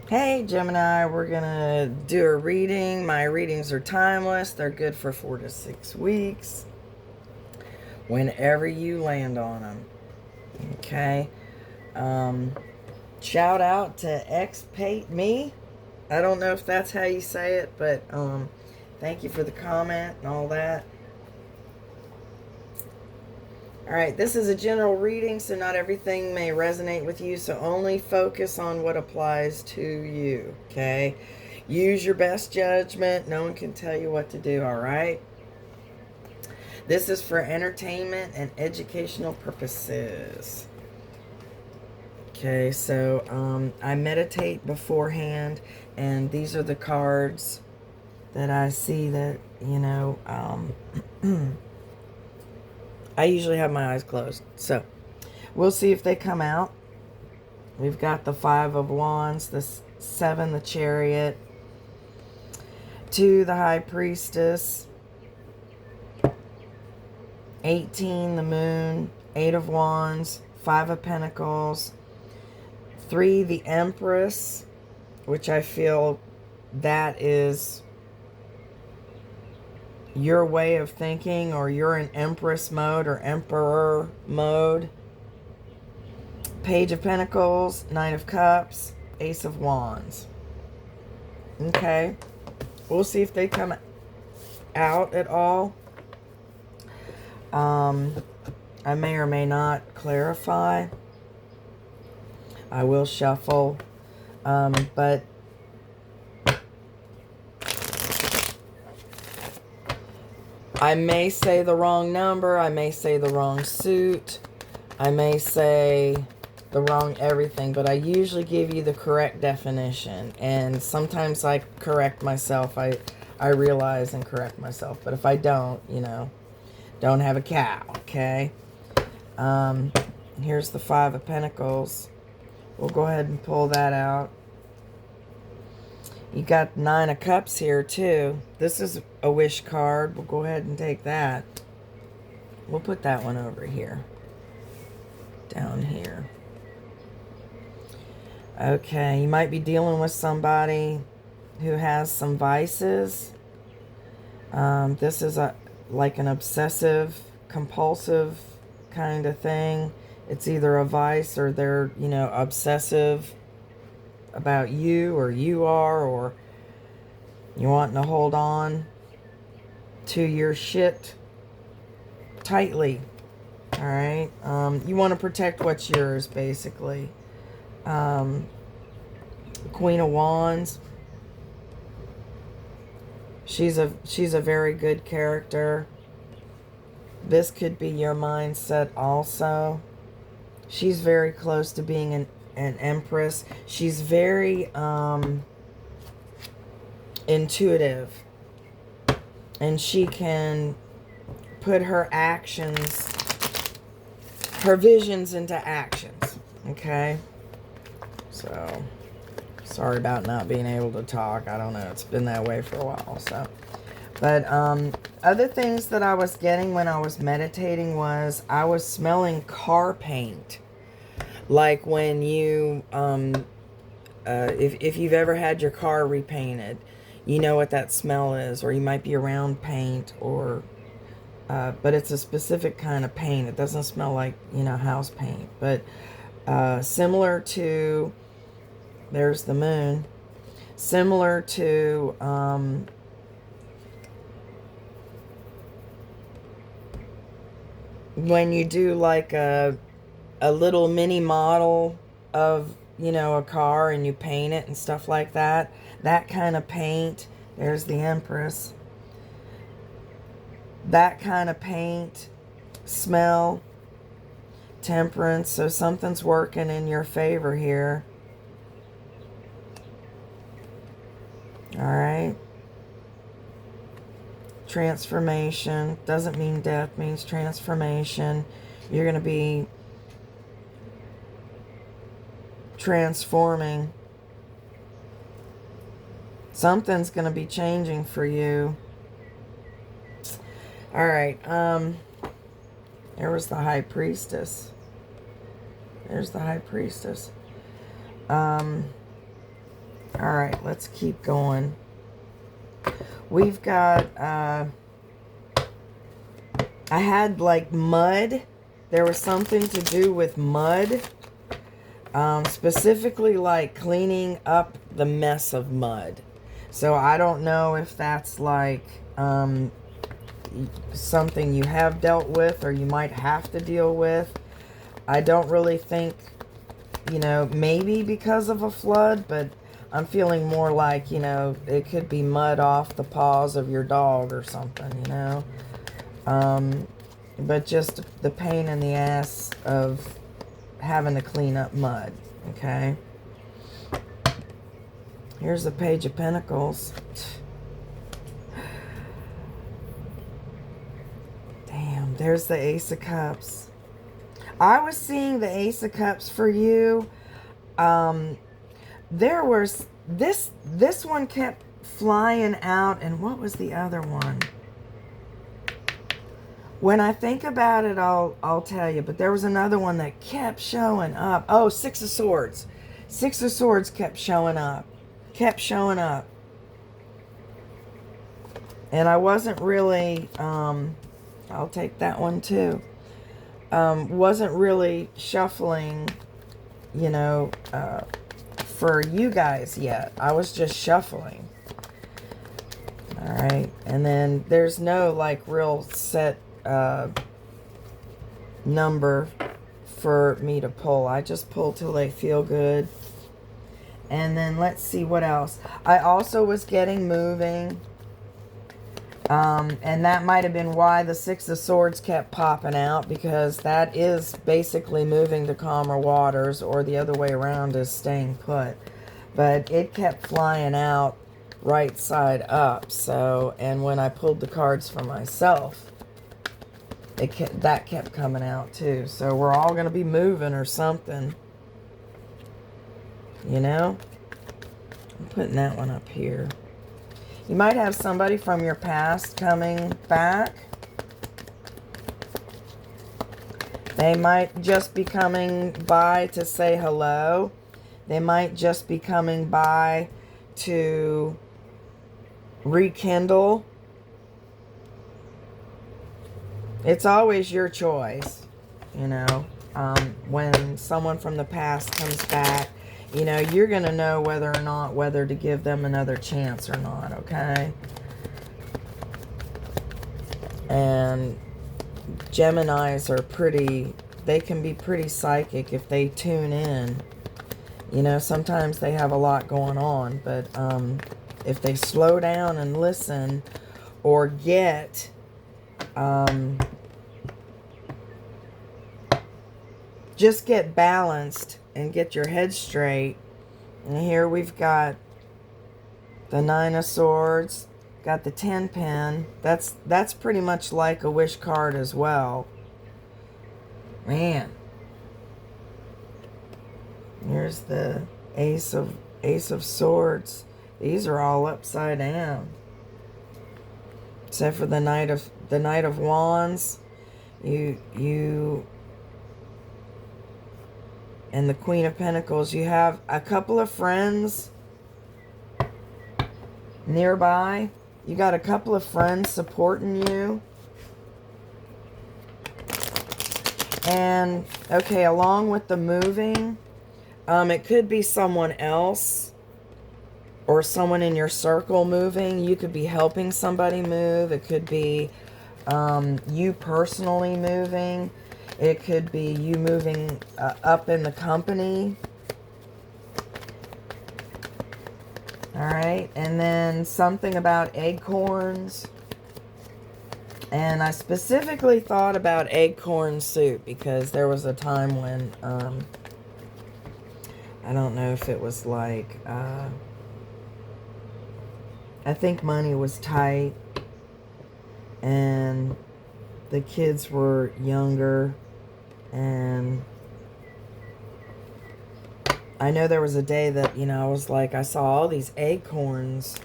Hey Gemini, we're gonna do a reading. My readings are timeless. They're good for 4 to 6 weeks. Whenever you land on them. Okay. Um, Shout out to Expate Me. I don't know if that's how you say it, but thank you for the comment and all that. Alright, this is a general reading, so not everything may resonate with you, so only focus on what applies to you, okay? Use your best judgment. No one can tell you what to do, alright? This is for entertainment and educational purposes. Okay, so I meditate beforehand, and these are the cards that I see that, I usually have my eyes closed. So, we'll see if they come out. We've got the Five of Wands, the 7, the Chariot, 2, the High Priestess, 18, the Moon, 8 of Wands, 5 of Pentacles, 3, the Empress, which I feel that is your way of thinking, or you're in Empress mode or Emperor mode. Page of Pentacles, 9 of Cups, Ace of Wands. Okay. We'll see if they come out at all. I may or may not clarify. I will shuffle. But I may say the wrong number. I may say the wrong suit. I may say the wrong everything. But I usually give you the correct definition. And sometimes I correct myself. I realize and correct myself. But if I don't, don't have a cow, okay? Here's the 5 of Pentacles. We'll go ahead and pull that out. You got 9 of Cups here, too. This is a wish card. We'll go ahead and take that. We'll put that one over here. Down here. Okay, you might be dealing with somebody who has some vices. This is like an obsessive, compulsive kind of thing. It's either a vice or they're, obsessive about you, or you are, or you wanting to hold on to your shit tightly. All right. You want to protect what's yours, basically. Queen of Wands. She's a very good character. This could be your mindset also. She's very close to being an Empress. She's very intuitive. And she can put her actions, her visions into actions. Okay? So, sorry about not being able to talk. I don't know. It's been that way for a while. So, but other things that I was getting when I was meditating was I was smelling car paint. Like when you, if you've ever had your car repainted, you know what that smell is. Or you might be around paint, or, but it's a specific kind of paint. It doesn't smell like, house paint. But similar to, there's the moon. Similar to, when you do like a little mini model of, a car, and you paint it and stuff like that. That kind of paint. There's the Empress. That kind of paint, smell, temperance. So something's working in your favor here. All right. Transformation. Doesn't mean death, means transformation. You're going to be transforming. Something's going to be changing for you. All right. There was the High Priestess. There's the High Priestess. All right, let's keep going. We've got, I had like mud. There was something to do with mud. Specifically like cleaning up the mess of mud. So I don't know if that's like something you have dealt with or you might have to deal with. I don't really think, you know, maybe because of a flood, but I'm feeling more like, you know, it could be mud off the paws of your dog or something, you know. But just the pain in the ass of having to clean up mud, okay? Here's the Page of Pentacles. Damn, there's the Ace of Cups. I was seeing the Ace of Cups for you. There was this one kept flying out, and what was the other one? When I think about it, I'll tell you. But there was another one that kept showing up. Oh, Six of Swords. Six of Swords kept showing up. Kept showing up. And I wasn't really, I'll take that one too. Wasn't really shuffling, you know, for you guys yet. I was just shuffling. All right. And then there's no like real set number for me to pull. I just pull till they feel good. And then let's see what else. I also was getting moving. And that might have been why the Six of Swords kept popping out, because that is basically moving to calmer waters, or the other way around is staying put. But it kept flying out right side up. So, and when I pulled the cards for myself, that kept coming out too. So we're all going to be moving or something. You know? I'm putting that one up here. You might have somebody from your past coming back. They might just be coming by to say hello. They might just be coming by to rekindle. It's always your choice, you know. When someone from the past comes back, you know, you're going to know whether to give them another chance or not, okay? And Geminis are they can be pretty psychic if they tune in. You know, sometimes they have a lot going on, but if they slow down and listen, or just get balanced and get your head straight. And here we've got the Nine of Swords, got the 10 pin. That's pretty much like a wish card as well. Man. Here's the Ace of Swords. These are all upside down. Except for the Knight of Wands. You and the Queen of Pentacles. You have a couple of friends nearby. You got a couple of friends supporting you. And, okay, along with the moving, it could be someone else or someone in your circle moving. You could be helping somebody move. It could be you personally moving. It could be you moving up in the company. All right. And then something about acorns. And I specifically thought about acorn soup because there was a time when, I don't know if it was like, I think money was tight and the kids were younger. And I know there was a day that, you know, I was like, I saw all these acorns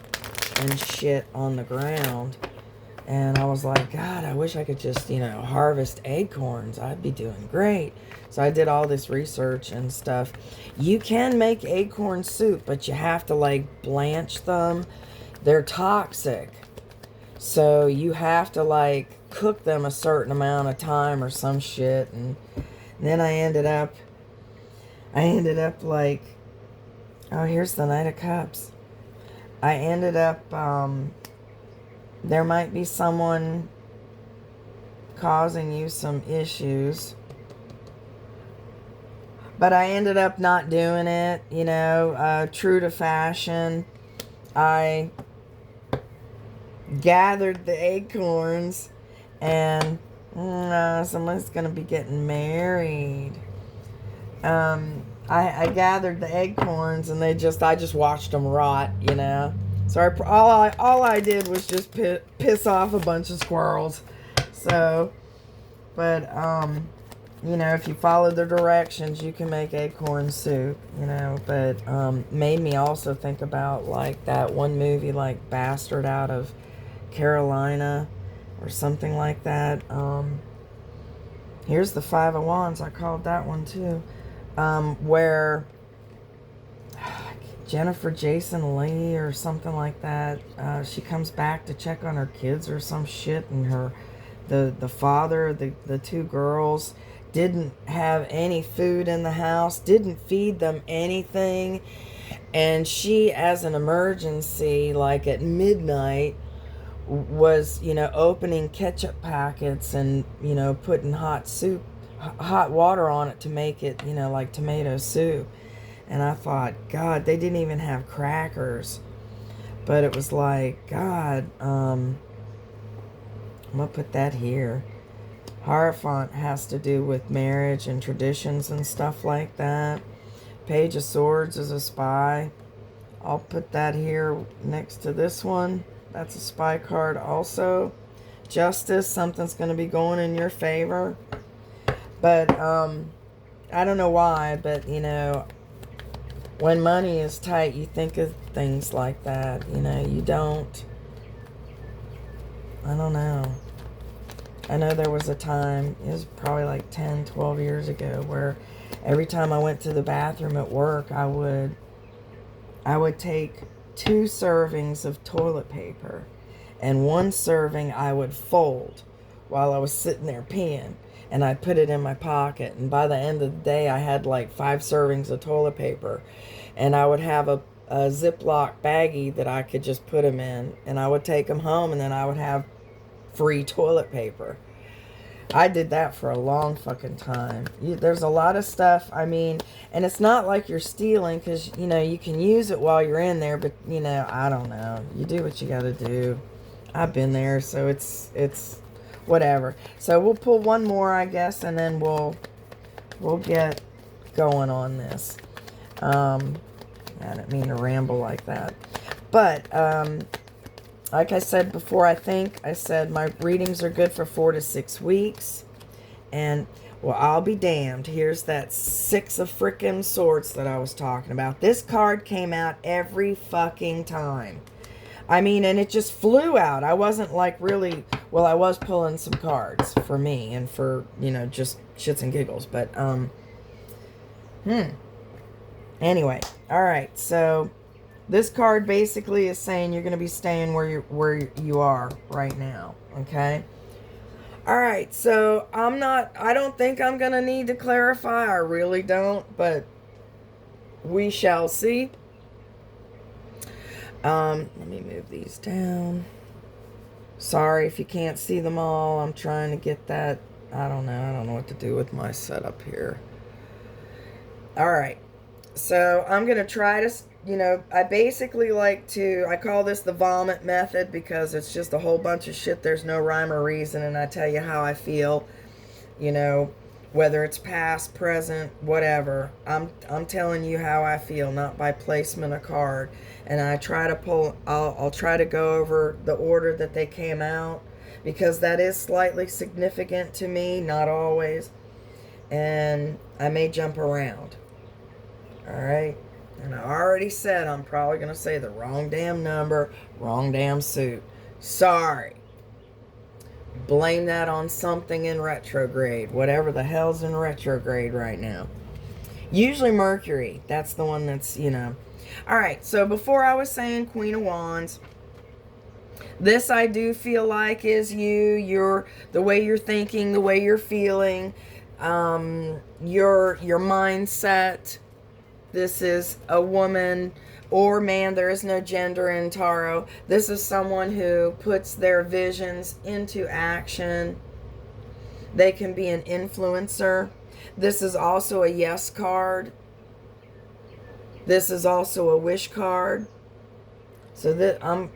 and shit on the ground. And I was like, God, I wish I could just, you know, harvest acorns. I'd be doing great. So I did all this research and stuff. You can make acorn soup, but you have to, like, blanch them. They're toxic. So you have to, like, cook them a certain amount of time or some shit. And then I ended up like, oh, here's the Knight of Cups. I ended up, there might be someone causing you some issues. But I ended up not doing it, you know, true to fashion. I gathered the acorns, and someone's going to be getting married. I gathered the acorns, and I just watched them rot, you know. So all I did was just piss off a bunch of squirrels. So, but you know, if you follow the directions, you can make acorn soup, you know. But made me also think about, like, that one movie, like Bastard Out of Carolina or something like that. Here's the Five of Wands. I called that one too. Where Jennifer Jason Leigh or something like that, she comes back to check on her kids or some shit, and the father, the two girls, didn't have any food in the house, didn't feed them anything, and she, as an emergency, like at midnight, was, you know, opening ketchup packets and, you know, putting hot water on it to make it, you know, like tomato soup. And I thought, God, they didn't even have crackers. But it was like, God, I'm going to put that here. Hierophant has to do with marriage and traditions and stuff like that. Page of Swords is a spy. I'll put that here next to this one. That's a spy card also. Justice, something's going to be going in your favor. But, I don't know why, but, you know, when money is tight, you think of things like that. You know, you don't. I don't know. I know there was a time, it was probably like 10, 12 years ago, where every time I went to the bathroom at work, I would take 2 servings of toilet paper, and 1 serving I would fold while I was sitting there peeing, and I'd put it in my pocket, and by the end of the day I had like 5 servings of toilet paper, and I would have a Ziploc baggie that I could just put them in, and I would take them home, and then I would have free toilet paper. I did that for a long fucking time. There's a lot of stuff, I mean, and it's not like you're stealing, because, you know, you can use it while you're in there, but, you know, I don't know. You do what you gotta do. I've been there, so it's whatever. So we'll pull one more, I guess, and then we'll get going on this. I didn't mean to ramble like that. But, like I said before, I said my readings are good for 4 to 6 weeks. And, well, I'll be damned. Here's that 6 of frickin' swords that I was talking about. This card came out every fucking time. I mean, and it just flew out. I wasn't like really, well, I was pulling some cards for me and for, you know, just shits and giggles. But, anyway, all right, so this card basically is saying you're going to be staying where you are right now, okay? All right, so I don't think I'm going to need to clarify. I really don't, but we shall see. Let me move these down. Sorry if you can't see them all. I'm trying to get that. I don't know what to do with my setup here. All right. So I'm going to try to, you know, I basically I call this the vomit method, because it's just a whole bunch of shit. There's no rhyme or reason, and I tell you how I feel, you know, whether it's past, present, whatever. I'm telling you how I feel, not by placement of card. And I try to pull, I'll try to go over the order that they came out, because that is slightly significant to me, not always. And I may jump around. Alright? And I already said I'm probably going to say the wrong damn number, wrong damn suit. Sorry. Blame that on something in retrograde. Whatever the hell's in retrograde right now. Usually Mercury. That's the one that's, you know. Alright, so before I was saying Queen of Wands, this I do feel like is you. You're the way you're thinking, the way you're feeling, your mindset. This is a woman or man. There is no gender in tarot. This is someone who puts their visions into action. They can be an influencer. This is also a yes card. This is also a wish card. So that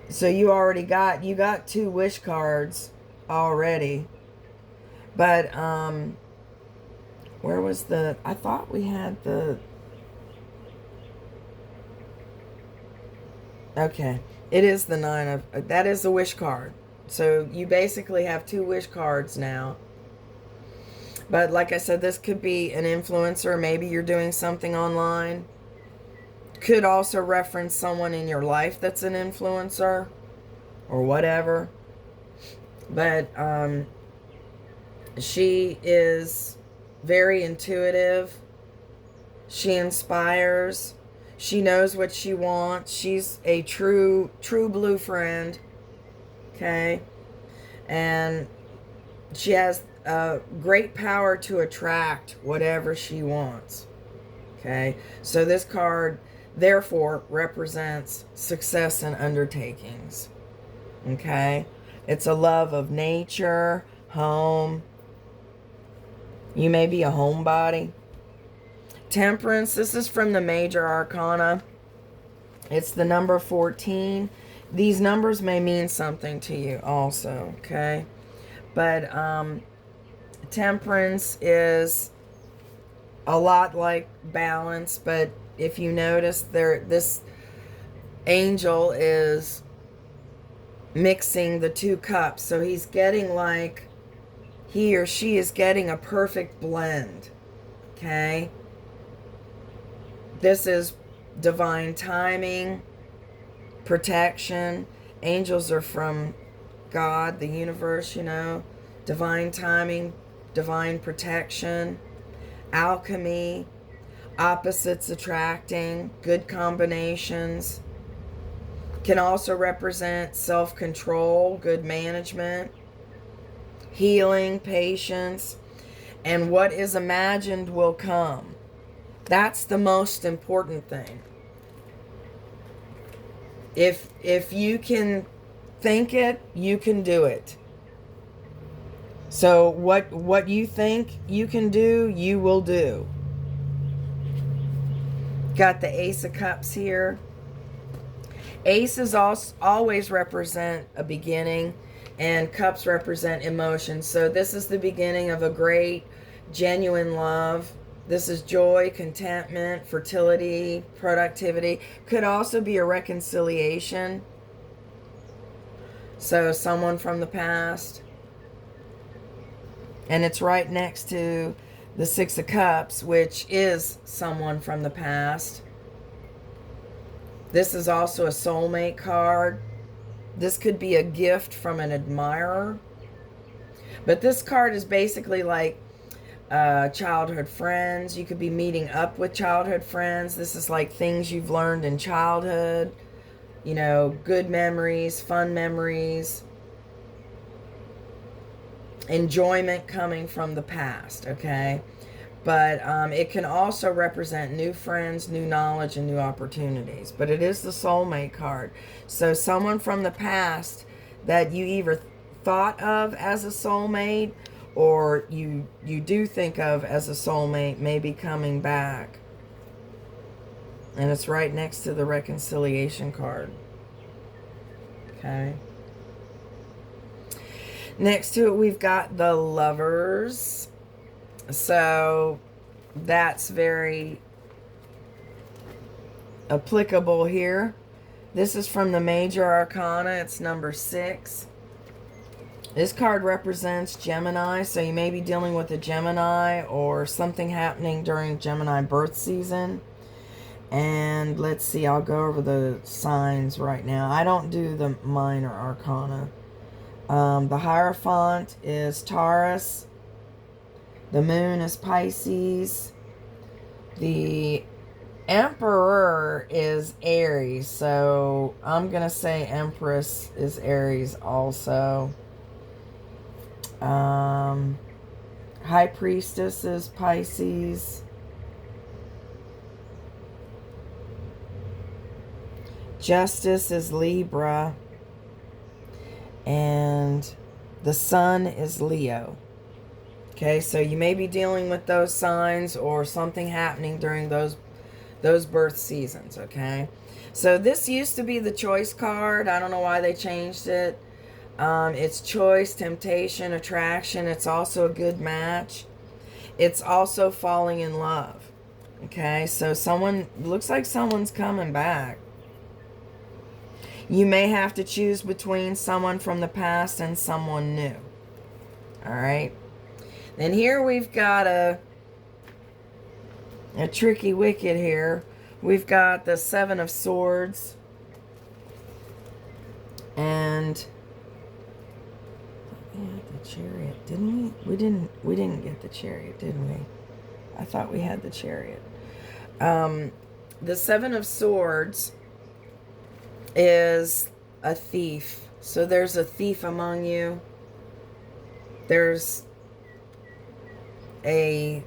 so you already got 2 wish cards already. But where was the, I thought we had the, okay, it is the 9 of, that is the wish card. So you basically have 2 wish cards now. But like I said, this could be an influencer. Maybe you're doing something online. Could also reference someone in your life that's an influencer or whatever. But she is very intuitive. She inspires. She knows what she wants. She's a true blue friend. Okay? And she has great power to attract whatever she wants. Okay? So this card, therefore, represents success in undertakings. Okay? It's a love of nature, home. You may be a homebody. Temperance, this is from the Major Arcana. It's the number 14. These numbers may mean something to you also, okay? But Temperance is a lot like balance, but if you notice, this angel is mixing the 2 cups. So he's getting like, he or she is getting a perfect blend, okay? This is divine timing, protection. Angels are from God, the universe, you know. Divine timing, divine protection, alchemy, opposites attracting, good combinations. Can also represent self-control, good management, healing, patience, and what is imagined will come. That's the most important thing. If you can think it, you can do it. So what you think you can do, you will do. Got the Ace of Cups here. Aces always represent a beginning, and cups represent emotion. So this is the beginning of a great, genuine love. This is joy, contentment, fertility, productivity. Could also be a reconciliation. So someone from the past. And it's right next to the 6 of Cups, which is someone from the past. This is also a soulmate card. This could be a gift from an admirer. But this card is basically like childhood friends. You could be meeting up with childhood friends. This is like things you've learned in childhood. You know, good memories, fun memories. Enjoyment coming from the past, okay? But it can also represent new friends, new knowledge, and new opportunities. But it is the soulmate card. So someone from the past that you either thought of as a soulmate or you do think of as a soulmate may be coming back. And it's right next to the reconciliation card. Okay. Next to it, we've got the Lovers. So that's very applicable here. This is from the Major Arcana. It's number 6. This card represents Gemini. So you may be dealing with a Gemini or something happening during Gemini birth season. And let's see, I'll go over the signs right now. I don't do the minor arcana. The Hierophant is Taurus. The moon is Pisces. The Emperor is Aries. So I'm going to say Empress is Aries also. High Priestess is Pisces. Justice is Libra. And the Sun is Leo. Okay, so you may be dealing with those signs or something happening during those birth seasons, okay? So this used to be the choice card. I don't know why they changed it. It's choice, temptation, attraction. It's also a good match. It's also falling in love. Okay, so looks like someone's coming back. You may have to choose between someone from the past and someone new. All right. Then here we've got a tricky wicket here. We've got the Seven of Swords. And we had the Chariot, didn't we? We didn't get the Chariot, did we? I thought we had the Chariot. The Seven of Swords is a thief. So there's a thief among you. There's a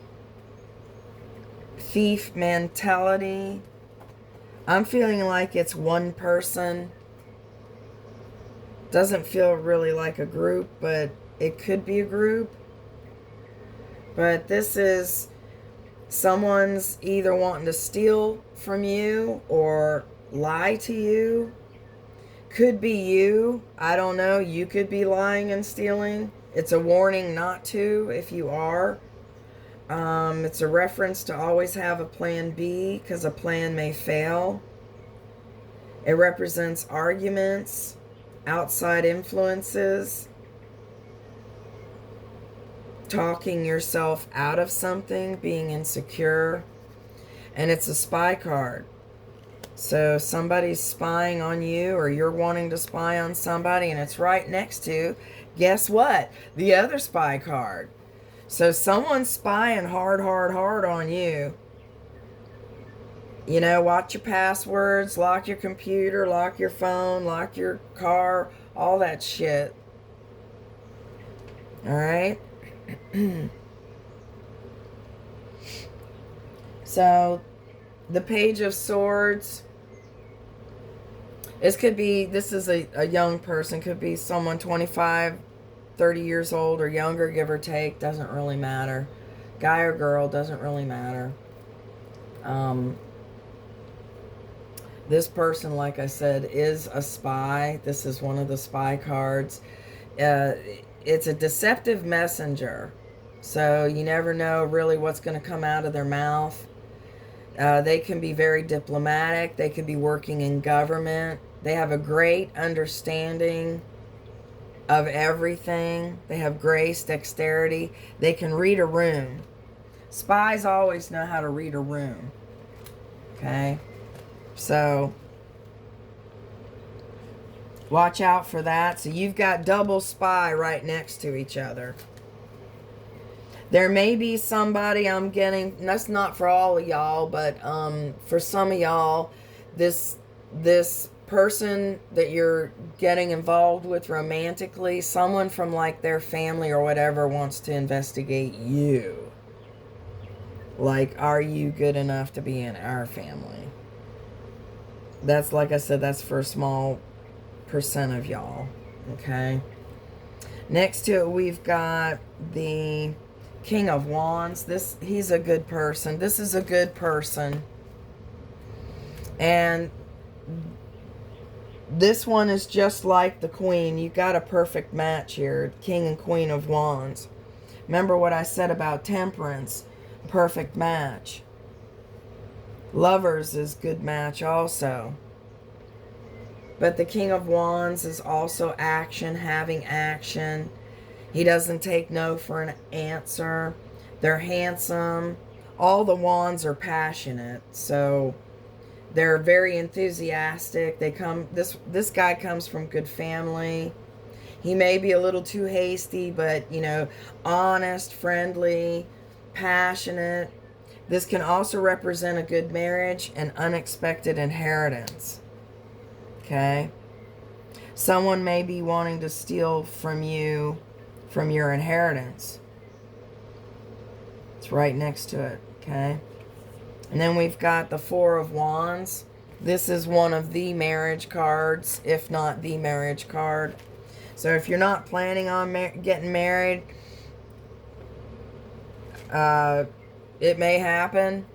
thief mentality. I'm feeling like it's one person. Doesn't feel really like a group, but it could be a group. But this is someone's either wanting to steal from you or lie to you. Could be you. I don't know. You could be lying and stealing. It's a warning not to if you are. It's a reference to always have a plan B because a plan may fail. It represents arguments, outside influences, talking yourself out of something, being insecure. And it's a spy card. So somebody's spying on you or you're wanting to spy on somebody and it's right next to, guess what? The other spy card. So someone's spying hard on you. You know, watch your passwords, lock your computer, lock your phone, lock your car, all that shit. All right? So, the Page of Swords. This is a young person. Could be someone 25, 30 years old or younger, give or take. Doesn't really matter. Guy or girl, doesn't really matter. This person, like I said, is a spy. This is one of the spy cards. It's a deceptive messenger. So you never know really what's going to come out of their mouth. They can be very diplomatic. They could be working in government. They have a great understanding of everything. They have grace, dexterity. They can read a room. Spies always know how to read a room. Okay? So, watch out for that. So you've got double spy right next to each other. There may be somebody I'm getting, that's not for all of y'all, but for some of y'all, this person that you're getting involved with romantically, someone from like their family or whatever wants to investigate you. Like, are you good enough to be in our family? That's, like I said, that's for a small percent of y'all. Okay. Next to it, we've got the King of Wands. He's a good person. This is a good person. And this one is just like the Queen. You got a perfect match here. King and Queen of Wands. Remember what I said about Temperance. Perfect match. Lovers is good match also. But the King of Wands is also action, having action. He doesn't take no for an answer. They're handsome. All the wands are passionate. So They're very enthusiastic. This guy comes from good family. He may be a little too hasty, but, you know, honest, friendly, passionate. This can also represent a good marriage and unexpected inheritance. Okay? Someone may be wanting to steal from you, from your inheritance. It's right next to it. Okay? And then we've got the Four of Wands. This is one of the marriage cards, if not the marriage card. So if you're not planning on getting married, it may happen.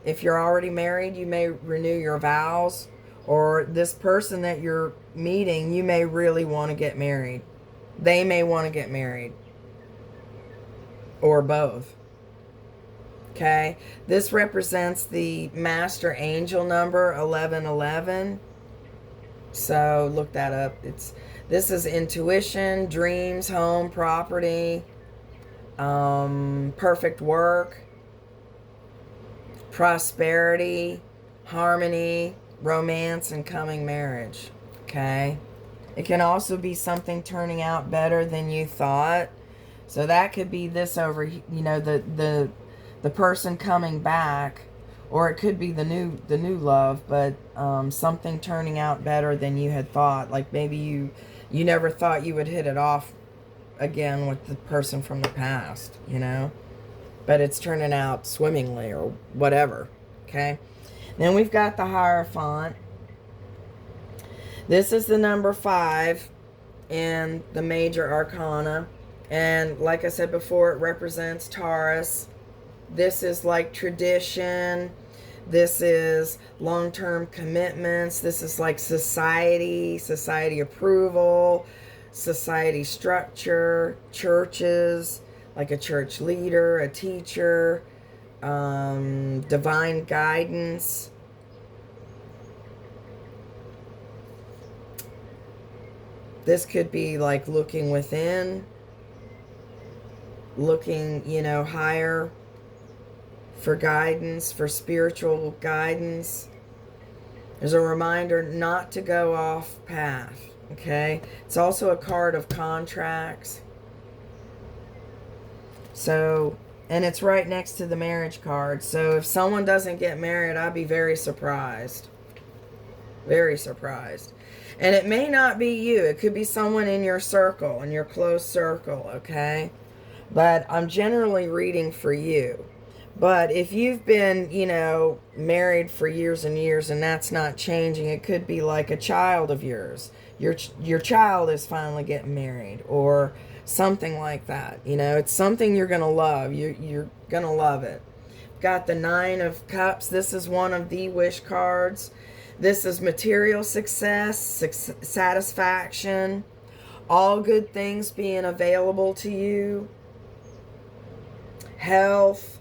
If you're already married, you may renew your vows. Or this person that you're meeting, you may really want to get married. They may want to get married. Or both. Okay? This represents the master angel number 1111. So look that up. This is intuition, dreams, home, property, perfect work, prosperity, harmony, romance, and coming marriage. Okay? It can also be something turning out better than you thought. So that could be this over, you know, the person coming back, or it could be the new love, but something turning out better than you had thought. Like maybe you never thought you would hit it off again with the person from the past, you know, but it's turning out swimmingly or whatever. Okay? Then we've got the Hierophant. This is the number 5 in the major arcana. And like I said before, it represents Taurus. This is like tradition. This is long-term commitments. This is like society approval, society structure, churches, like a church leader, a teacher, divine guidance. This could be like looking within, looking, you know, higher for guidance, for spiritual guidance. There's a reminder not to go off path, okay? It's also a card of contracts. So, and it's right next to the marriage card. So if someone doesn't get married, I'd be very surprised. Very surprised. And it may not be you. It could be someone in your circle, in your close circle, okay? But I'm generally reading for you. But if you've been, you know, married for years and years and that's not changing, it could be like a child of yours. Your child is finally getting married or something like that. You know, it's something you're going to love. You're going to love it. Got the Nine of Cups. This is one of the wish cards. This is material success, satisfaction, all good things being available to you, health,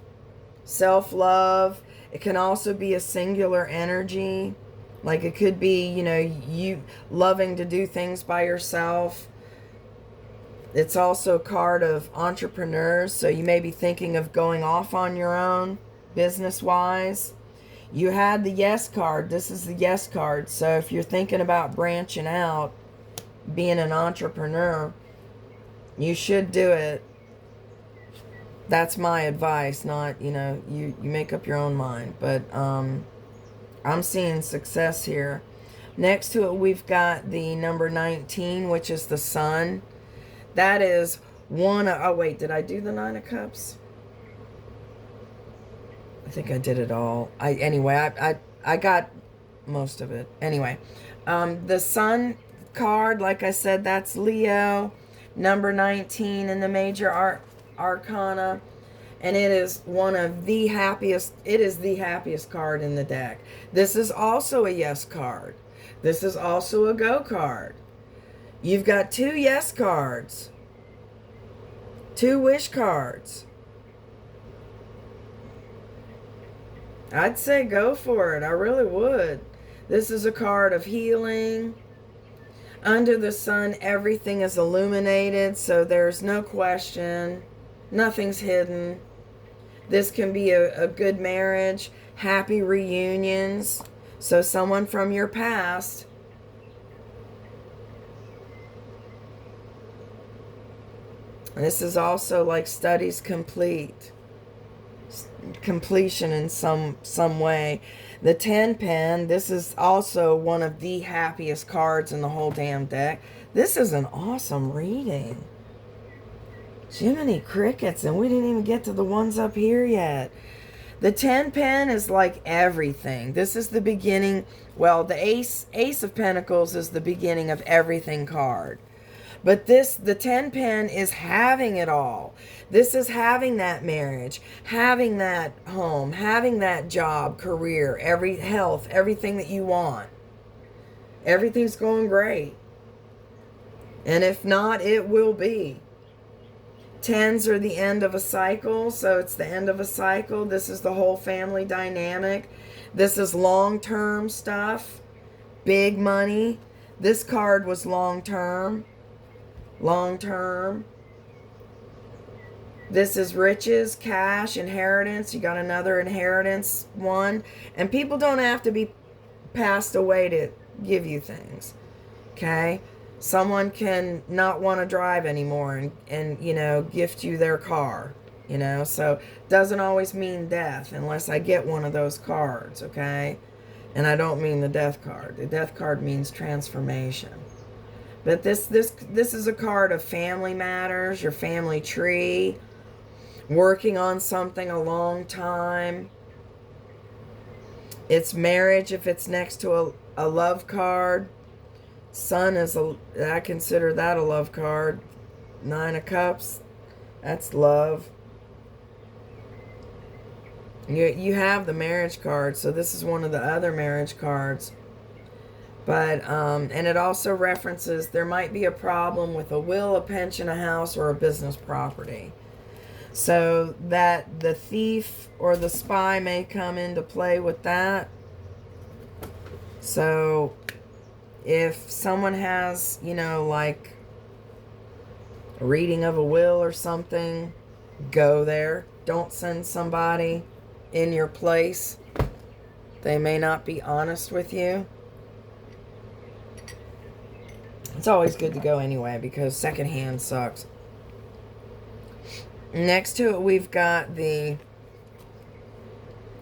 self-love. It can also be a singular energy. Like it could be, you know, you loving to do things by yourself. It's also a card of entrepreneurs. So you may be thinking of going off on your own, business-wise. You had the Yes card. This is the Yes card. So if you're thinking about branching out, being an entrepreneur, you should do it. That's my advice, not, you know, you make up your own mind. But I'm seeing success here. Next to it, we've got the number 19, which is the Sun. That is one of, oh wait, did I do the Nine of Cups? I think I did it all. Anyway, I got most of it. Anyway, the Sun card, like I said, that's Leo, number 19 in the major arcana, and it is one of the happiest. It is the happiest card in the deck. This is also a Yes card. This is also a Go card. You've got 2 Yes cards, 2 Wish cards. I'd say go for it. I really would. This is a card of healing. Under the sun, everything is illuminated, so there's no question. Nothing's hidden. This can be a good marriage, happy reunions. So someone from your past this is also like studies completion in some way. The 10 pen, this is also one of the happiest cards in the whole damn deck. This is an awesome reading. Jiminy Crickets, and we didn't even get to the ones up here yet. The 10 pen is like everything. This is the beginning. Well, the Ace of Pentacles is the beginning of everything card. But the 10 pen is having it all. This is having that marriage, having that home, having that job, career, health, everything that you want. Everything's going great. And if not, it will be. Tens are the end of a cycle, so it's the end of a cycle. This is the whole family dynamic. This is long-term stuff, big money. This card was long-term. Long-term. This is riches, cash, inheritance. You got another inheritance one. And people don't have to be passed away to give you things. Okay? Someone can not want to drive anymore and you know, gift you their car. You know, so doesn't always mean death unless I get one of those cards, okay? And I don't mean the death card. The death card means transformation. But this is a card of family matters, your family tree, working on something a long time. It's marriage if it's next to a love card. Sun is I consider that a love card. 9 of Cups, that's love. You have the marriage card, so this is one of the other marriage cards. But, and it also references there might be a problem with a will, a pension, a house, or a business property. So that the thief or the spy may come into play with that. So if someone has, you know, like a reading of a will or something, go there. Don't send somebody in your place. They may not be honest with you. It's always good to go anyway because secondhand sucks. Next to it, we've got the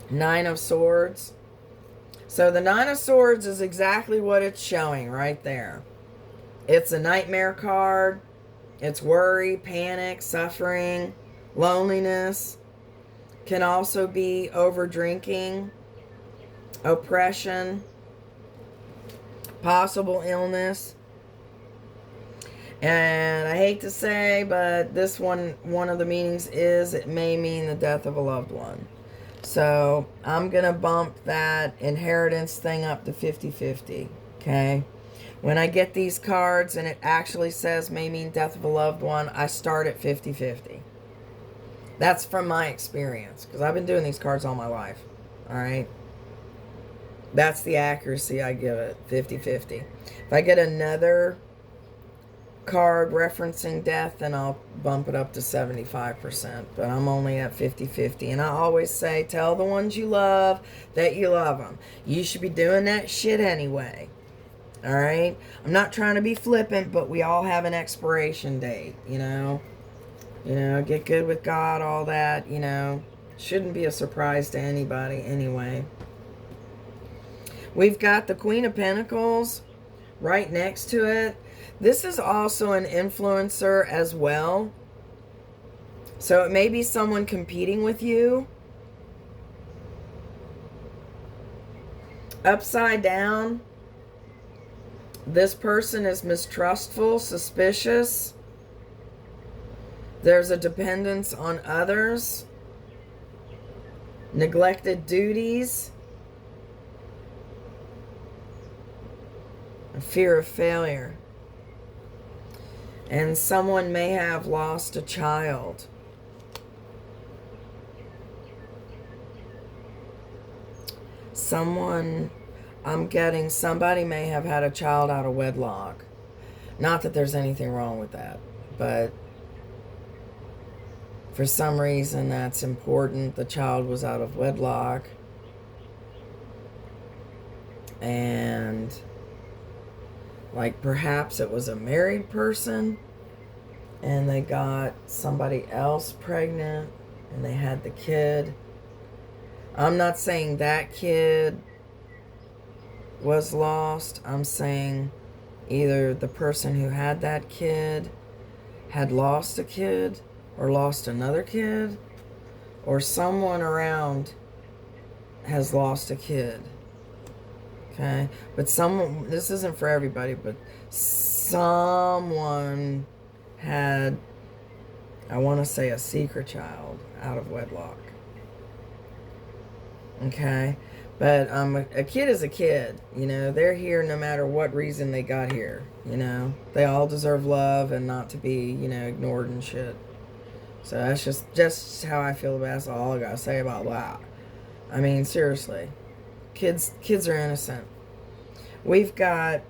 9 of Swords. So the 9 of Swords is exactly what it's showing right there. It's a nightmare card. It's worry, panic, suffering, loneliness. Can also be over drinking, oppression, possible illness. And I hate to say, but this one of the meanings is it may mean the death of a loved one. So I'm going to bump that inheritance thing up to 50-50, okay? When I get these cards and it actually says may mean death of a loved one, I start at 50-50. That's from my experience, because I've been doing these cards all my life, all right? That's the accuracy I give it, 50-50. If I get another card referencing death, then I'll bump it up to 75%, but I'm only at 50-50. And I always say, tell the ones you love that you love them. You should be doing that shit anyway. All right? I'm not trying to be flippant, but we all have an expiration date, you know? You know, get good with God, all that, you know. Shouldn't be a surprise to anybody anyway. We've got the Queen of Pentacles right next to it. This is also an influencer as well. So it may be someone competing with you. Upside down, this person is mistrustful, suspicious. There's a dependence on others. Neglected duties. A fear of failure. And someone may have lost a child. I'm getting somebody may have had a child out of wedlock. Not that there's anything wrong with that, but for some reason that's important. The child was out of wedlock. And like perhaps it was a married person and they got somebody else pregnant and they had the kid. I'm not saying that kid was lost. I'm saying either the person who had that kid had lost a kid or lost another kid, or someone around has lost a kid. Okay? But someone, this isn't for everybody, but someone had, I want to say, a secret child out of wedlock. Okay? But a kid is a kid. You know, they're here no matter what reason they got here. You know, they all deserve love and not to be, you know, ignored and shit. So that's just how I feel about it. That's all I gotta say about that. I mean, seriously. Kids are innocent. We've got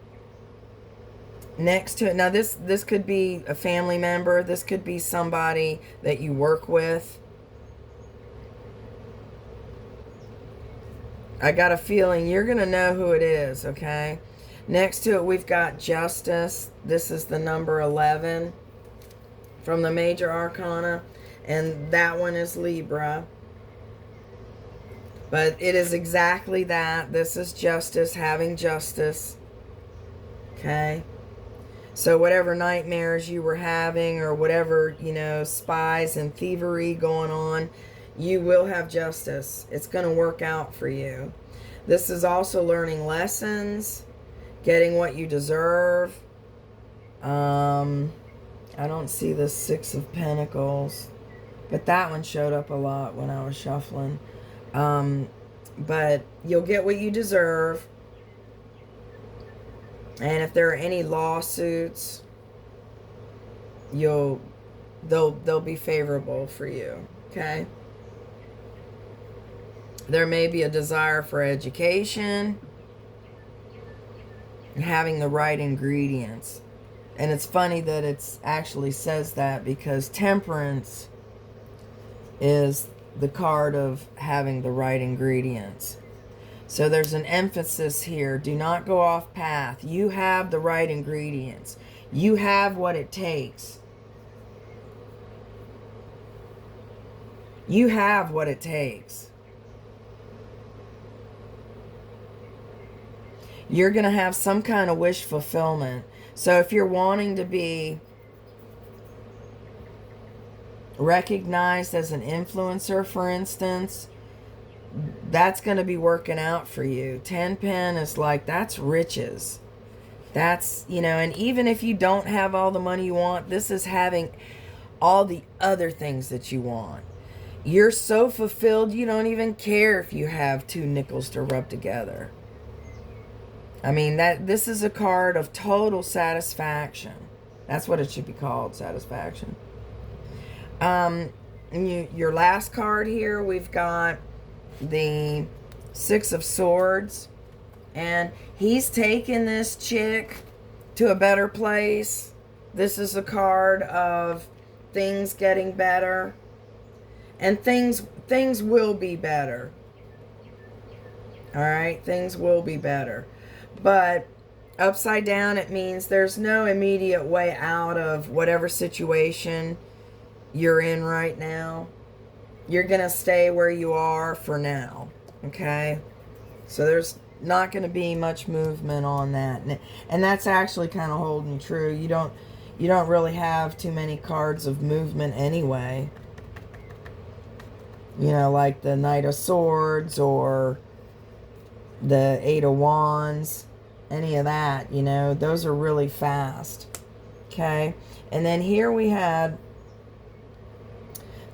next to it. Now this could be a family member. This could be somebody that you work with. I got a feeling you're going to know who it is, okay? Next to it, we've got Justice. This is the number 11 from the Major Arcana. And that one is Libra. But it is exactly that. This is Justice, having justice. Okay? So whatever nightmares you were having or whatever, you know, spies and thievery going on, you will have justice. It's going to work out for you. This is also learning lessons, getting what you deserve. I don't see the Six of Pentacles, but that one showed up a lot when I was shuffling. But you'll get what you deserve. And if there are any lawsuits, they'll be favorable for you, okay? There may be a desire for education, having the right ingredients. And it's funny that it actually says that, because Temperance is the card of having the right ingredients. So there's an emphasis here. Do not go off path. You have the right ingredients. You have what it takes. You have what it takes. You're going to have some kind of wish fulfillment. So if you're wanting to be recognized as an influencer, for instance, that's going to be working out for you. 10 Pen is like, that's riches. That's, you know, and even if you don't have all the money you want, this is having all the other things that you want. You're so fulfilled, you don't even care if you have 2 nickels to rub together. I mean, this is a card of total satisfaction. That's what it should be called, satisfaction. Your last card here, we've got the Six of Swords. And he's taken this chick to a better place. This is a card of things getting better. And things will be better. Alright, things will be better. But upside down, it means there's no immediate way out of whatever situation you're in right now. You're going to stay where you are for now. Okay? So there's not going to be much movement on that. And that's actually kind of holding true. You don't really have too many cards of movement anyway. You know, like the Knight of Swords or the Eight of Wands. Any of that, you know, those are really fast. Okay? And then here we had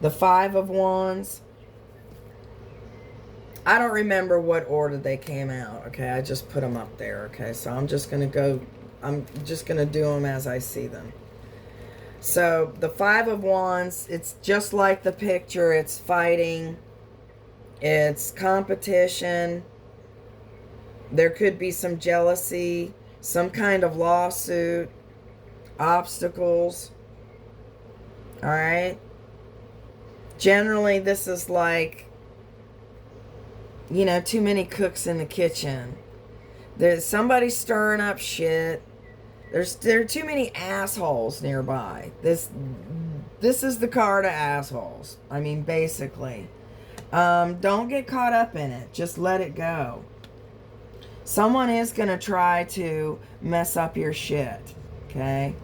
the Five of Wands. I don't remember what order they came out. Okay, I just put them up there. Okay, so I'm just going to do them as I see them. So the Five of Wands, it's just like the picture. It's fighting. It's competition. There could be some jealousy, some kind of lawsuit, obstacles. All right. Generally, this is like, you know, too many cooks in the kitchen. There's somebody stirring up shit. There are too many assholes nearby. This is the card of assholes. I mean, basically. Don't get caught up in it. Just let it go. Someone is going to try to mess up your shit. Okay?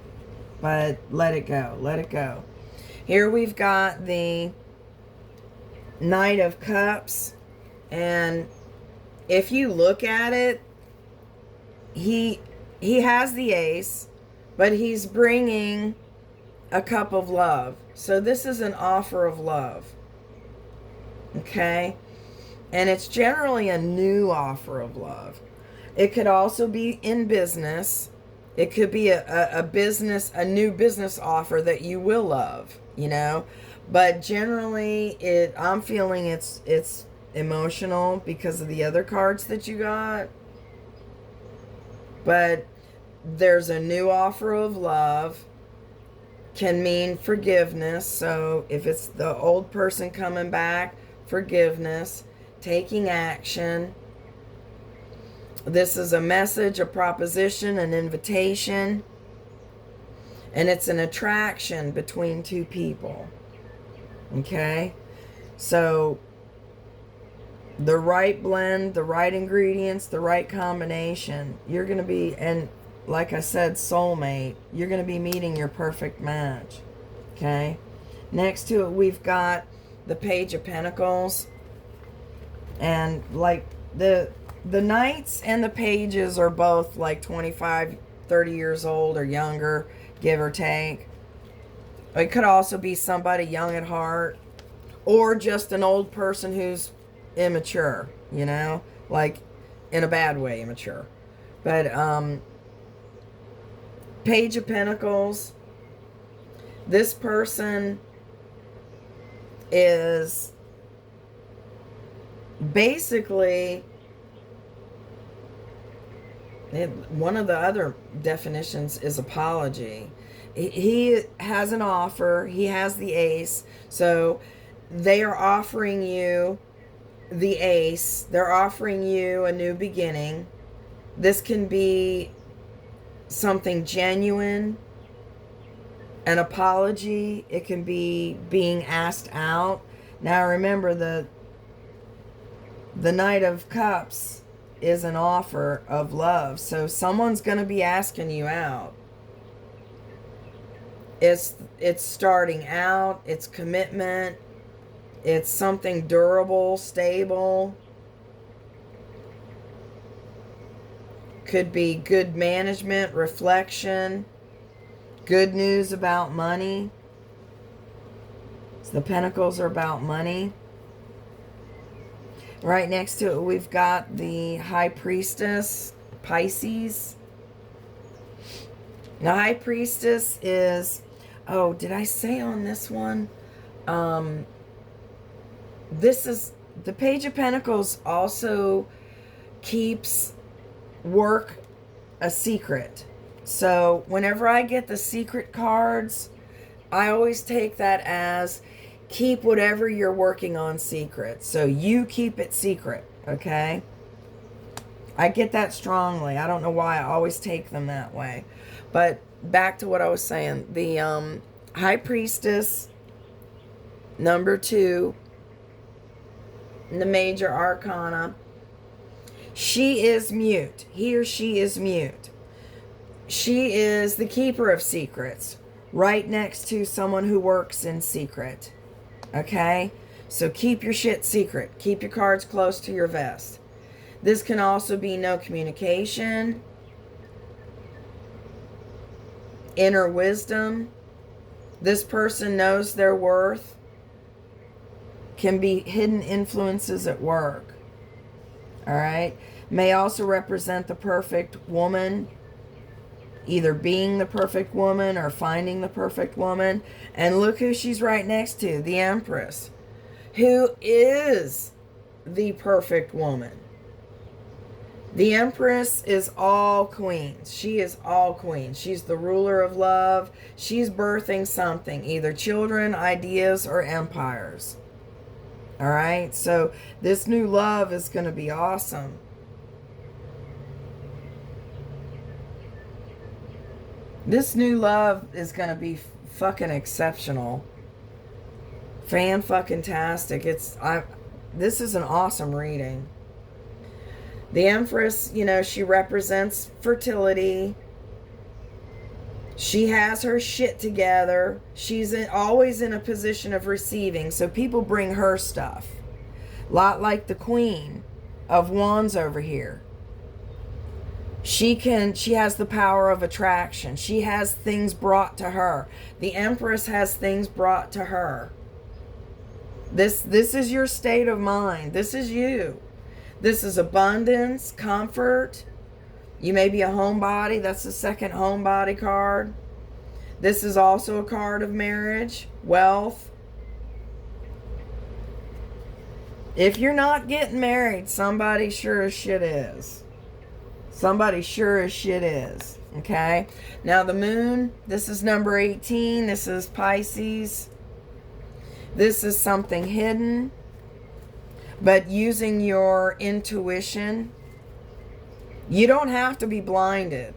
But let it go. Let it go. Here we've got the Knight of Cups. And if you look at it, he has the Ace, but he's bringing a cup of love. So this is an offer of love. Okay? And it's generally a new offer of love. It could also be in business. It could be a new business offer that you will love, you know? But generally, I'm feeling it's emotional because of the other cards that you got. But there's a new offer of love. Can mean forgiveness. So if it's the old person coming back, forgiveness, taking action. This is a message, a proposition, an invitation. And it's an attraction between two people. Okay? So the right blend, the right ingredients, the right combination. You're going to be, and like I said, soulmate. You're going to be meeting your perfect match. Okay? Next to it, we've got the Page of Pentacles. And like the Knights and the Pages are both like 25, 30 years old or younger, give or take. It could also be somebody young at heart, or just an old person who's immature, you know, like in a bad way immature. But Page of Pentacles, this person is basically, one of the other definitions is apology. He has an offer. He has the Ace. So they are offering you the Ace. They're offering you a new beginning. This can be something genuine, an apology. It can be being asked out. Now remember, the Knight of Cups is an offer of love. So someone's going to be asking you out. It's starting out. It's commitment. It's something durable, stable. Could be good management, reflection, good news about money. So the Pentacles are about money. Right next to it, we've got the High Priestess, Pisces. The High Priestess is, oh, did I say on this one? This is, the Page of Pentacles also keeps work a secret. So whenever I get the secret cards, I always take that as keep whatever you're working on secret. So you keep it secret, okay? I get that strongly. I don't know why I always take them that way. But back to what I was saying. The High Priestess, number 2, in the Major Arcana, she is mute. He or she is mute. She is the keeper of secrets, right next to someone who works in secret. Okay? So keep your shit secret. Keep your cards close to your vest. This can also be no communication, inner wisdom. This person knows their worth. Can be hidden influences at work. All right? May also represent the perfect woman, either being the perfect woman or finding the perfect woman. And look who she's right next to, the Empress, who is the perfect woman. The Empress is all queens. She is all queens. She's the ruler of love. She's birthing something, either children, ideas, or empires. All right? So this new love is going to be awesome. This new love is going to be fucking exceptional. Fan-fucking-tastic. This is an awesome reading. The Empress, you know, she represents fertility. She has her shit together. She's always in a position of receiving. So people bring her stuff. A lot like the Queen of Wands over here. She has the power of attraction. She has things brought to her. The Empress has things brought to her. This is your state of mind. This is you. This is abundance, comfort. You may be a homebody. That's the second homebody card. This is also a card of marriage, wealth. If you're not getting married, somebody sure as shit is. Somebody sure as shit is. Okay? Now the moon, this is number 18. This is Pisces. This is something hidden. But using your intuition, you don't have to be blinded.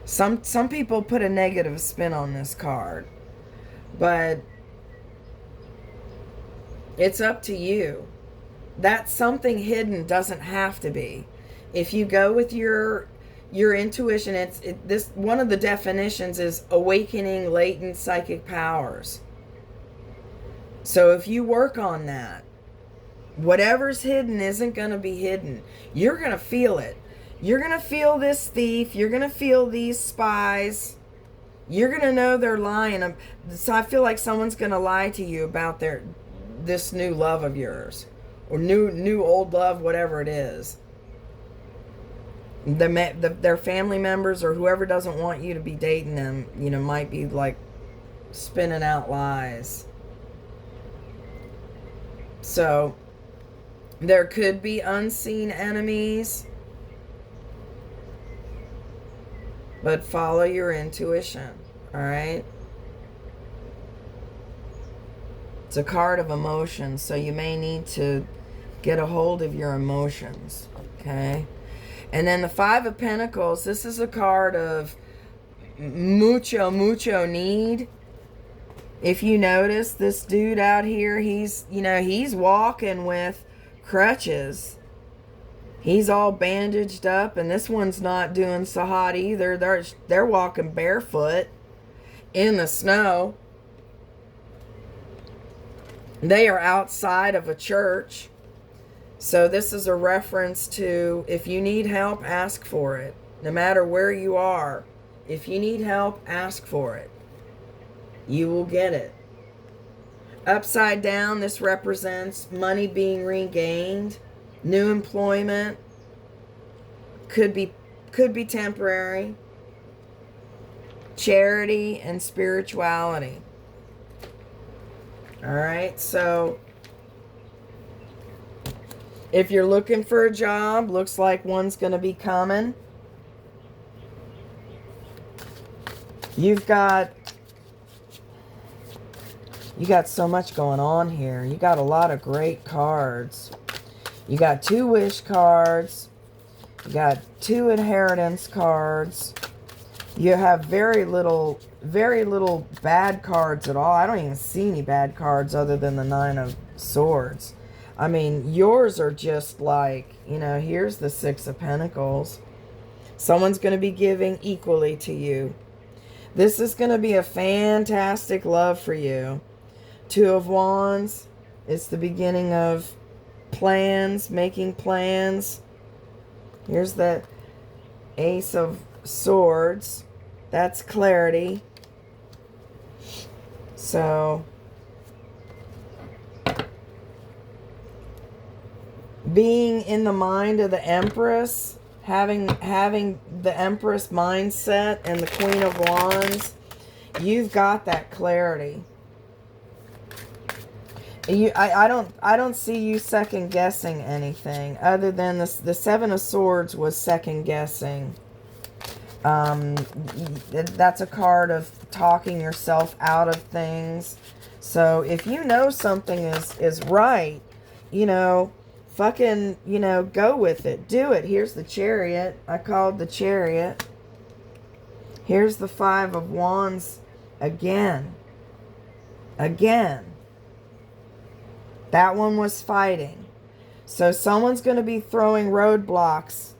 Some people put a negative spin on this card. But it's up to you. That something hidden doesn't have to be. If you go with your intuition, this one of the definitions is awakening latent psychic powers. So if you work on that, whatever's hidden isn't going to be hidden. You're going to feel it. You're going to feel this thief. You're going to feel these spies. You're going to know they're lying. So I feel like someone's going to lie to you about this new love of yours. Or new old love, whatever it is. Their family members or whoever doesn't want you to be dating them, you know, might be like spinning out lies. So there could be unseen enemies. But follow your intuition. Alright? It's a card of emotions. So you may need to get a hold of your emotions. Okay? And then the Five of Pentacles. This is a card of mucho need. If you notice, this dude out here, he's walking with crutches. He's all bandaged up, and this one's not doing so hot either. They're walking barefoot in the snow. They are outside of a church. So this is a reference to, if you need help, ask for it. No matter where you are, if you need help, ask for it. You will get it. Upside down, this represents money being regained, new employment, could be temporary, charity, and spirituality. All right, so if you're looking for a job, looks like one's going to be coming. You got so much going on here. You got a lot of great cards. You got 2 wish cards. You got 2 inheritance cards. You have very little bad cards at all. I don't even see any bad cards other than the 9 of Swords. I mean, yours are just like, you know, here's the 6 of Pentacles. Someone's going to be giving equally to you. This is going to be a fantastic love for you. 2 of Wands. It's the beginning of plans, making plans. Here's the Ace of Swords. That's clarity. So being in the mind of the Empress, having the Empress mindset and the Queen of Wands, you've got that clarity. I don't see you second guessing anything other than the 7 of Swords was second guessing. That's a card of talking yourself out of things. So if you know something is right, you know, fucking, you know, go with it. Do it. Here's the Chariot. I called the Chariot. Here's the Five of Wands again. Again. That one was fighting. So someone's going to be throwing roadblocks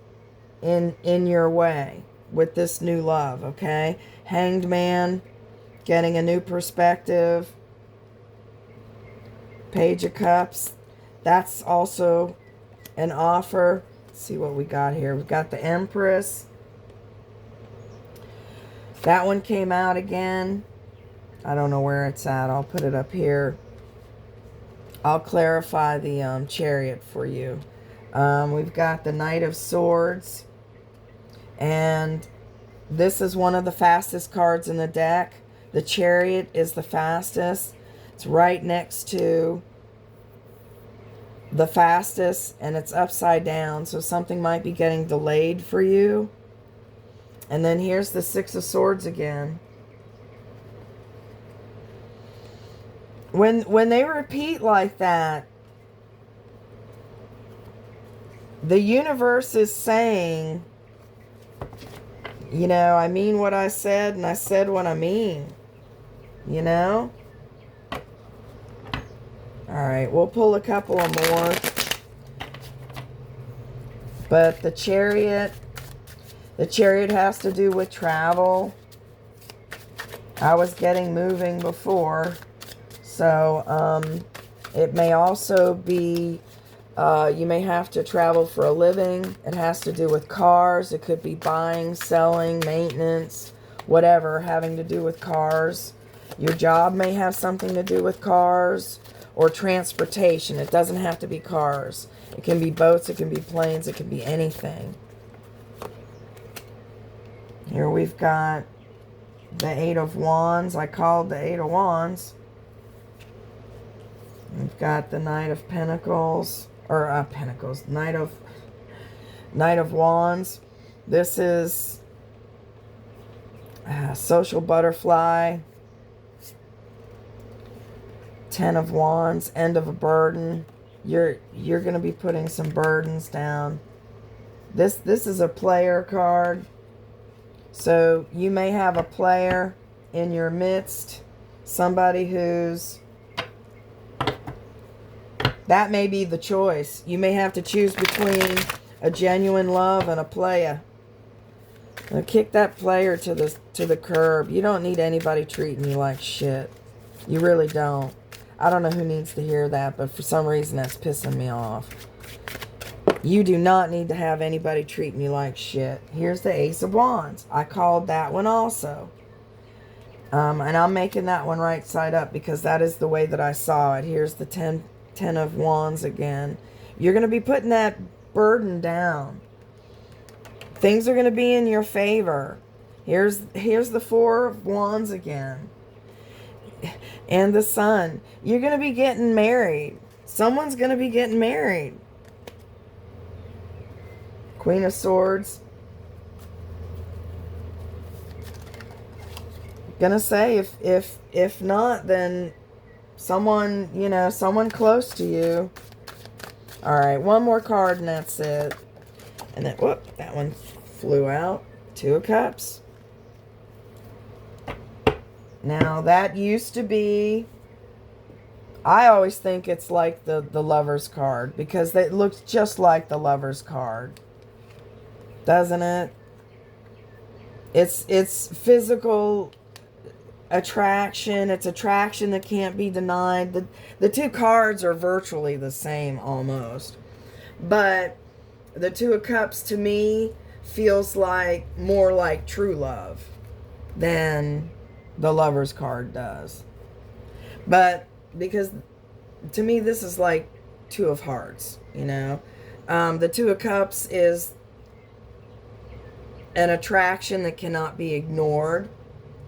in your way with this new love, okay? Hanged Man, getting a new perspective. Page of Cups. That's also an offer. Let's see what we got here. We've got the Empress. That one came out again. I don't know where it's at. I'll put it up here. I'll clarify the Chariot for you. We've got the Knight of Swords. And this is one of the fastest cards in the deck. The Chariot is the fastest. It's right next to the fastest, and it's upside down. So something might be getting delayed for you. And then here's the Six of Swords again. When they repeat like that, the universe is saying, you know, I mean what I said, and I said what I mean. You know? Alright, we'll pull a couple of more. But the Chariot has to do with travel. I was getting moving before. So, it may also be, you may have to travel for a living. It has to do with cars. It could be buying, selling, maintenance, whatever having to do with cars. Your job may have something to do with cars or transportation. It doesn't have to be cars. It can be boats, it can be planes, it can be anything. Here we've got the Eight of Wands. I called the Eight of Wands. We've got the Knight of Pentacles, or Pentacles, Knight of Wands. This is Social Butterfly. Ten of Wands, End of a Burden. You're going to be putting some burdens down. This is a player card. So you may have a player in your midst, somebody who's, that may be the choice. You may have to choose between a genuine love and a player. Now kick that player to the curb. You don't need anybody treating you like shit. You really don't. I don't know who needs to hear that, but for some reason that's pissing me off. You do not need to have anybody treating you like shit. Here's the Ace of Wands. I called that one also. And I'm making that one right side up because that is the way that I saw it. Here's the Ten of Wands again. You're going to be putting that burden down. Things are going to be in your favor. Here's the Four of Wands again. And the Sun. You're going to be getting married. Someone's going to be getting married. Queen of Swords. Gonna say if not, then someone, you know, someone close to you. Alright, one more card and that's it. And then, whoop, that one flew out. Two of Cups. Now, that used to be, I always think it's like the Lover's card because it looks just like the Lover's card. Doesn't it? It's physical attraction. It's attraction that can't be denied. The two cards are virtually the same almost. But the Two of Cups to me feels like more like true love than the Lover's card does. But because to me this is like Two of Hearts, you know. The Two of Cups is an attraction that cannot be ignored.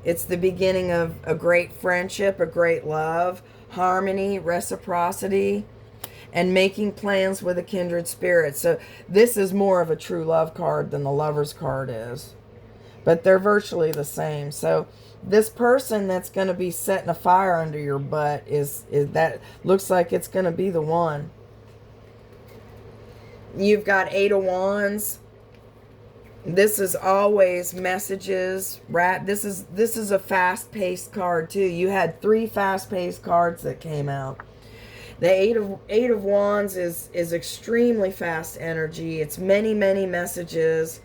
It's the beginning of a great friendship, a great love, harmony, reciprocity, and making plans with a kindred spirit. So this is more of a true love card than the Lover's card is. But they're virtually the same. So this person that's going to be setting a fire under your butt is that looks like it's going to be the one. You've got Eight of Wands. This is always messages, right? This is a fast-paced card too. You had 3 fast-paced cards that came out. The Eight of Wands is extremely fast energy. It's many, many messages.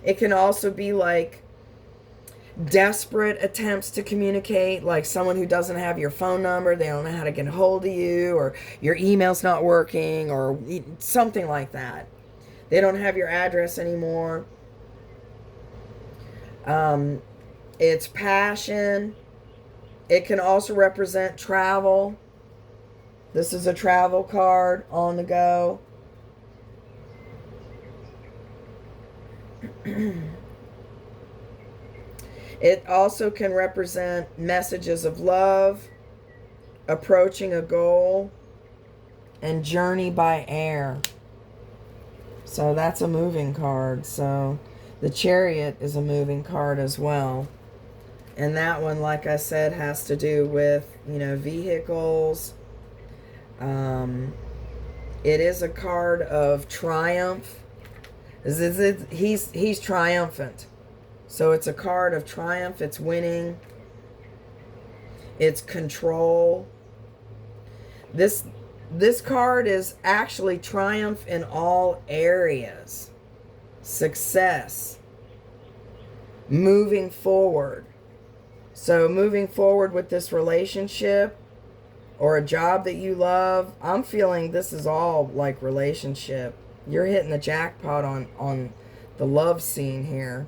It can also be like desperate attempts to communicate, like someone who doesn't have your phone number, they don't know how to get a hold of you, or your email's not working, or something like that. They don't have your address anymore. It's passion. It can also represent travel. This is a travel card, on the go. It also can represent messages of love, approaching a goal, and journey by air. So that's a moving card. So the Chariot is a moving card as well. And that one, like I said, has to do with, vehicles. It is a card of triumph. He's triumphant. So it's a card of triumph. It's winning. It's control. This card is actually triumph in all areas. Success. Moving forward. So moving forward with this relationship or a job that you love, I'm feeling this is all like relationship. You're hitting the jackpot on the love scene here.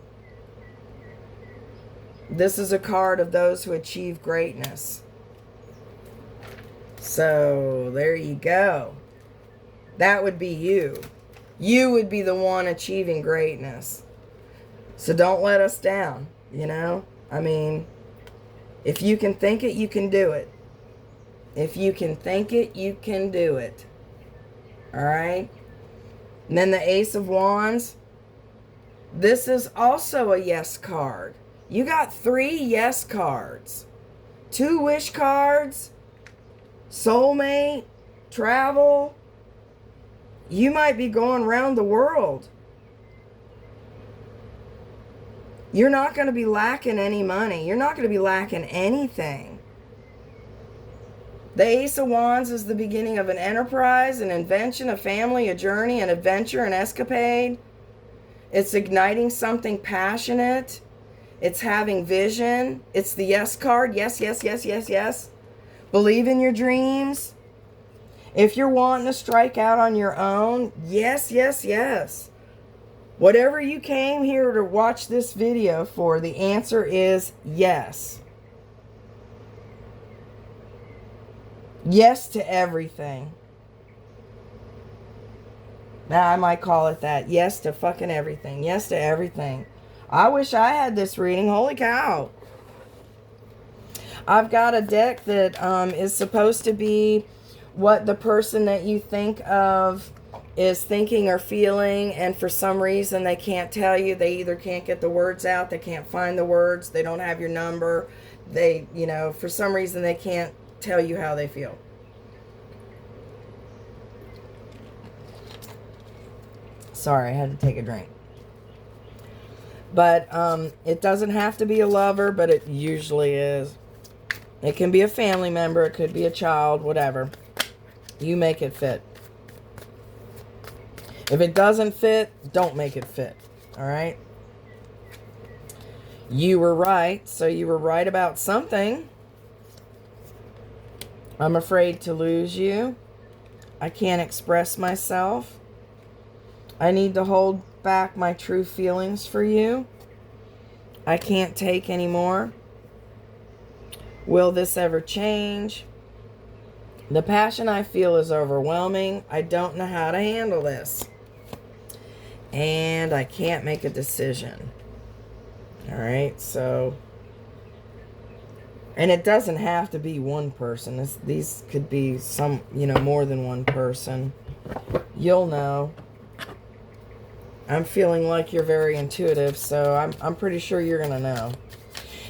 This is a card of those who achieve greatness. So there you go. That would be you. You would be the one achieving greatness. So don't let us down, I mean, if you can think it, you can do it. If you can think it, you can do it. All right? And then the Ace of Wands. This is also a yes card. You got 3 yes cards. 2 wish cards. Soulmate. Travel. You might be going around the world. You're not going to be lacking any money. You're not going to be lacking anything. The Ace of Wands is the beginning of an enterprise, an invention, a family, a journey, an adventure, an escapade. It's igniting something passionate. It's having vision. It's the yes card. Yes, yes, yes, yes, yes. Believe in your dreams. If you're wanting to strike out on your own, yes, yes, yes. Whatever you came here to watch this video for, the answer is yes. Yes to everything. Now, I might call it that. Yes to fucking everything. Yes to everything. I wish I had this reading. Holy cow. I've got a deck that is supposed to be what the person that you think of is thinking or feeling, and for some reason they can't tell you. They either can't get the words out, they can't find the words, they don't have your number, they, for some reason they can't tell you how they feel. Sorry, I had to take a drink. But it doesn't have to be a lover, but it usually is. It can be a family member, it could be a child, whatever. You make it fit. If it doesn't fit, don't make it fit. All right? You were right, so you were right about something. I'm afraid to lose you. I can't express myself. I need to hold back my true feelings for you. I can't take anymore. Will this ever change? The passion I feel is overwhelming. I don't know how to handle this. And I can't make a decision. All right, so... And it doesn't have to be one person. These could be some, more than one person. You'll know. I'm feeling like you're very intuitive, so I'm pretty sure you're going to know.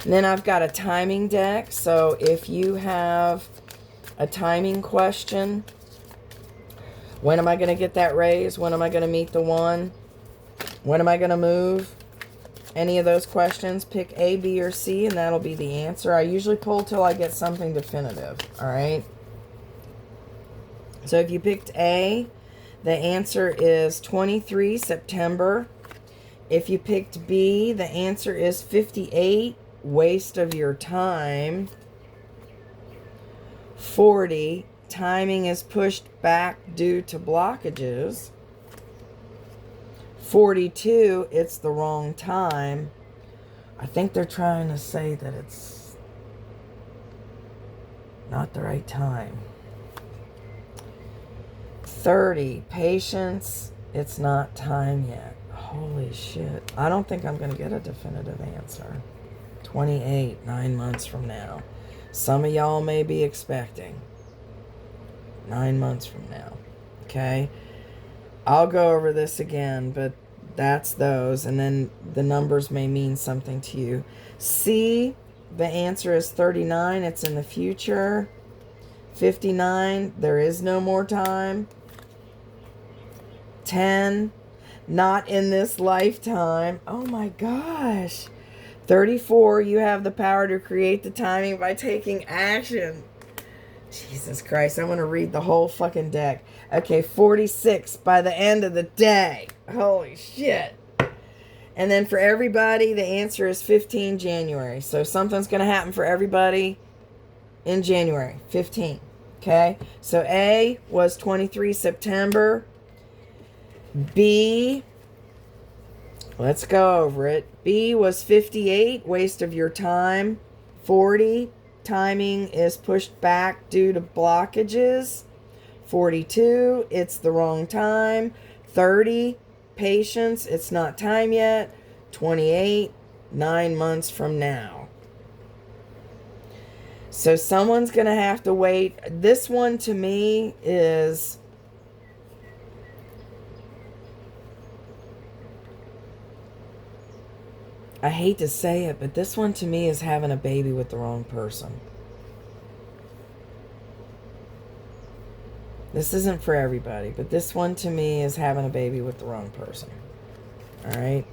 And then I've got a timing deck. So if you have a timing question, when am I going to get that raise? When am I going to meet the one? When am I going to move? Any of those questions, pick A, B, or C, and that'll be the answer. I usually pull till I get something definitive, all right? So if you picked A, the answer is 23 September. If you picked B, the answer is 58, waste of your time. 40, timing is pushed back due to blockages. 42, it's the wrong time. I think they're trying to say that it's not the right time. 30, patience, it's not time yet. Holy shit. I don't think I'm going to get a definitive answer. 28, 9 months from now. Some of y'all may be expecting 9 months from now. Okay? I'll go over this again, but that's those. And then the numbers may mean something to you. C, the answer is 39. It's in the future. 59, there is no more time. 10, not in this lifetime. Oh my gosh. 34, you have the power to create the timing by taking action. Jesus Christ, I want to read the whole fucking deck. Okay, 46, by the end of the day. Holy shit. And then for everybody, the answer is 15 January. So something's going to happen for everybody in January, 15. Okay, so A was 23 September. B, let's go over it. B was 58, waste of your time. 40, timing is pushed back due to blockages. 42, it's the wrong time. 30, patience, it's not time yet. 28, 9 months from now. So someone's going to have to wait. This one to me is... I hate to say it, but this one to me is having a baby with the wrong person. This isn't for everybody, but this one to me is having a baby with the wrong person. All right.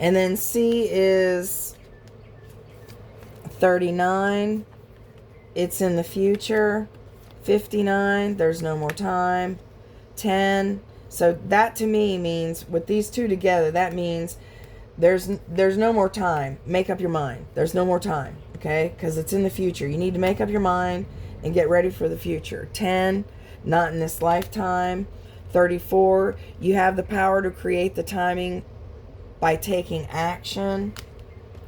And then C is 39. It's in the future. 59, there's no more time. 10. So that to me means, with these two together, that means there's no more time. Make up your mind. There's no more time, okay? Because it's in the future. You need to make up your mind and get ready for the future. 10, not in this lifetime. 34, you have the power to create the timing by taking action.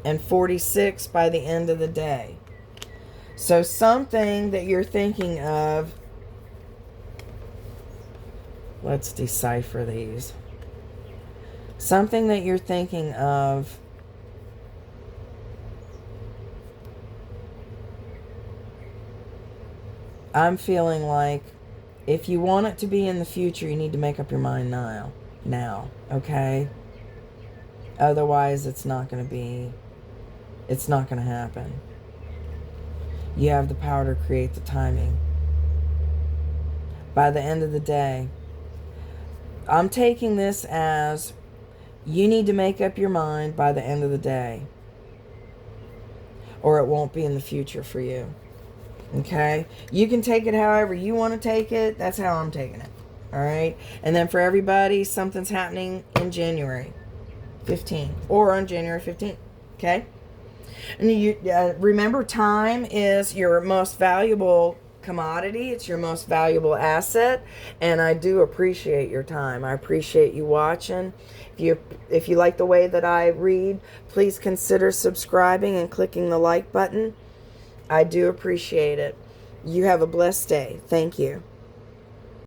And 46, by the end of the day. So something that you're thinking of, let's decipher these. Something that you're thinking of, I'm feeling like if you want it to be in the future, you need to make up your mind now, okay? Otherwise, it's not going to happen. You have the power to create the timing. By the end of the day, I'm taking this as you need to make up your mind by the end of the day, or it won't be in the future for you. Okay? You can take it however you want to take it. That's how I'm taking it. All right? And then for everybody, something's happening in January 15th or on January 15th. Okay? And you remember, time is your most valuable commodity. It's your most valuable asset, and I do appreciate your time. I appreciate you watching. If you like the way that I read, please consider subscribing and clicking the like button. I do appreciate it. You have a blessed day. Thank you.